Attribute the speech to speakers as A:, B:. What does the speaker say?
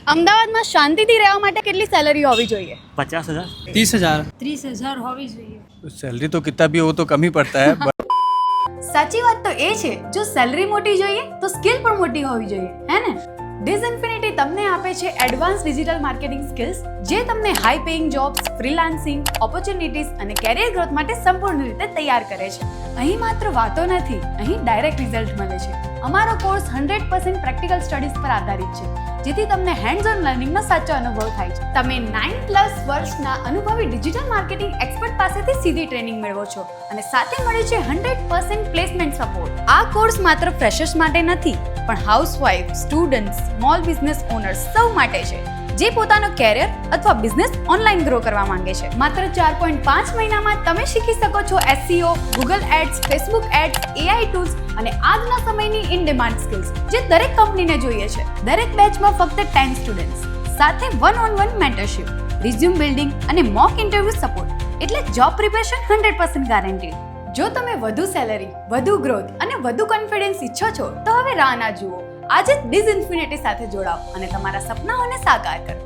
A: અમદાવાદમાં શાંતિથી રહેવા માટે કેટલી સેલરી હોવી જોઈએ?
B: 50,000
C: 30,000
D: 30,000 હોવી જોઈએ।
C: सैलरी तो कितना भी हो तो कम ही पड़ता है
A: સાચી વાત તો એ છે, જો સેલરી મોટી જોઈએ તો સ્કિલ પણ મોટી હોવી જોઈએ, હે ને? ડિઝઇન્ફિનિટી તમને આપે છે એડવાન્સ ડિજિટલ માર્કેટિંગ સ્કિલ્સ, જે તમને high paying jobs, freelancing, opportunities અને કેરિયર ગ્રોથ માટે સંપૂર્ણ રીતે તૈયાર કરે છે. અહીં માત્ર વાતો નથી, અહીં ડાયરેક્ટ રિઝલ્ટ મળે છે. અમારો કોર્સ 100% પ્રેક્ટિકલ સ્ટડીઝ પર આધારિત છે, જેથી તમને હેન્ડ્સ ઓન લર્નિંગનો સાચો અનુભવ થાય છે. તમે 9+ વર્ષના અનુભવી ડિજિટલ માર્કેટિંગ એક્સપર્ટ પાસેથી સીધી ટ્રેનિંગ મેળવો છો અને સાથે મળે છે 100% પ્લેસમેન્ટ સપોર્ટ. આ કોર્સ માત્ર ફ્રેશર્સ માટે નથી, પણ housewife, student, small business owners સૌ માટે છે, જે પોતાનો કેરિયર અથવા બિઝનેસ ઓનલાઈન ગ્રો કરવા માંગે છે. માત્ર 4.5 મહિનામાં તમે શીખી શકો છો SEO, Google ads, Facebook ads, AI tools અને આજના સમયની ઇન ડિમાન્ડ સ્કિલ્સ, જે દરેક કંપનીને જોઈએ છે. દરેક બેચમાં ફક્ત 10 સ્ટુડન્ટ્સ સાથે 1-on-1 મેન્ટરશિપ, રિઝ્યુમ બિલ્ડિંગ અને મોક ઇન્ટરવ્યુ સપોર્ટ, એટલે જોબ પ્રિપેરેશન 100% ગારંટી. જો તમે વધુ સેલરી, વધુ ગ્રોથ અને વધુ કોન્ફિડન્સ ઈચ્છો છો, તો હવે રાહ ના જુઓ. આજે જ ડિઝઇન્ફિનિટી સાથે જોડાઓ અને તમારા સપનાઓને સાકાર કરો.